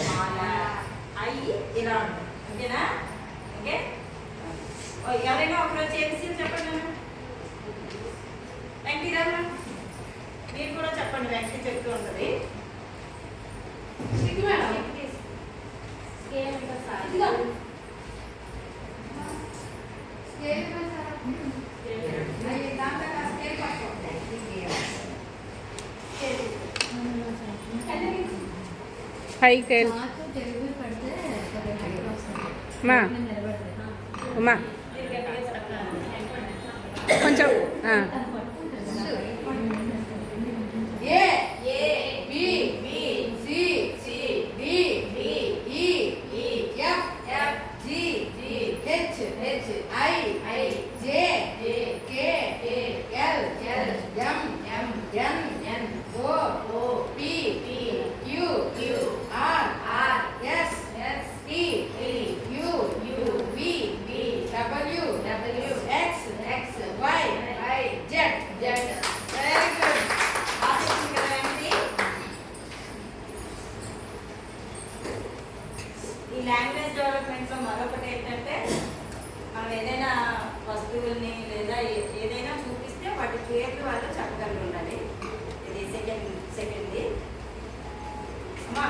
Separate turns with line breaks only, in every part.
మాల అయ్యి ఇలా ఉంటుంది. ఓకేనా? ఓకే, ఎవరైనా ఒకరోజు ఏబిసిలు చెప్పండి. వెంకీ రామ్మా, మీరు కూడా చెప్పండి. వెంకీ చెప్తూ ఉంటుంది.
పైకి మా అమ్మా కొంచెం
ఈ లాంగ్వేజ్ డెవలప్మెంట్లో మరొకటి ఏంటంటే, మనం ఏదైనా వస్తువుల్ని లేదా ఏదైనా చూపిస్తే వాటి పేర్లు వాళ్ళు చెప్పగలిగి ఉండాలి. ఇది సెకండ్ది. అమ్మా,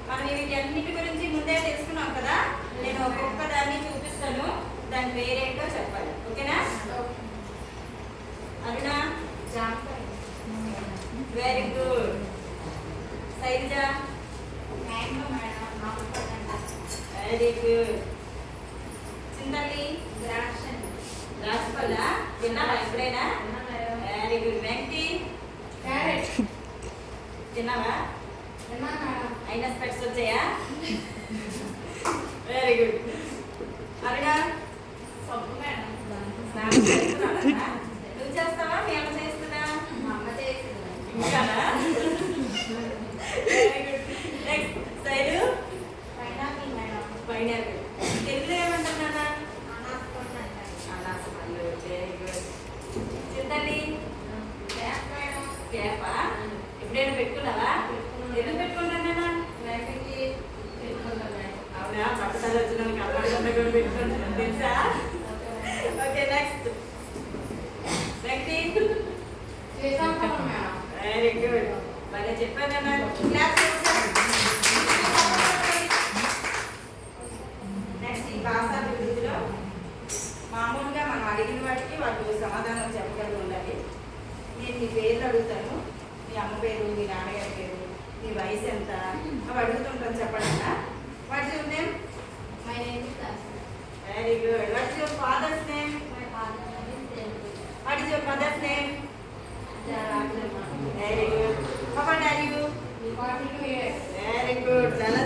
మనం వీటన్నిటి గురించి ముందే తెలుసుకున్నాం కదా. నేను ఒక్కొక్క దాన్ని చూపిస్తాను, దాని పేరేంటో చెప్పాలి. ఓకేనా? Aruna, very good. Shailaja, very good. చింతల్లి, ద్రాక్ష పళ్ళ తిన్నావా ఎప్పుడైనా? Very good. వెంకటి, తిన్నావా? అయినా స్పెక్ట్స్ వచ్చాయా? Very good. అరుణా, స్నానం చేస్తున్నావా? నువ్వు చేస్తావా? మీ అమ్మ చేస్తుందా? ఇంకానా? Very good. Next side pineapple. తెలుగులో ఏమంటున్నానా? అనాసపళ్ళు. Very good. చింతల్లి, కేపా. ఎప్పుడైనా పెట్టుకున్నావా? ఎందుకు పెట్టుకుంటానా? అవునా? పట్టుదల వచ్చిన కూడా పెట్టుకుంటున్నాను తెలుసా? Okay, next Venkati. Very good. బాగా చెప్పానన్నా. నెక్స్ట్ ఈ భాషా అభివృద్ధిలో మామూలుగా మనం అడిగిన వాటికి వాళ్ళు సమాధానం చెప్పగలిగి ఉండాలి. నేను మీ పేర్లు అడుగుతాను. మీ అమ్మ పేరు, మీ నాన్నగారి పేరు, మీ వయసు ఎంత అవి అడుగుతుంటాను. చెప్పండి. What is your name? Very good. What is your father's name? What is your mother's name? Very good. How old are you? 42 years. Very good. చాలా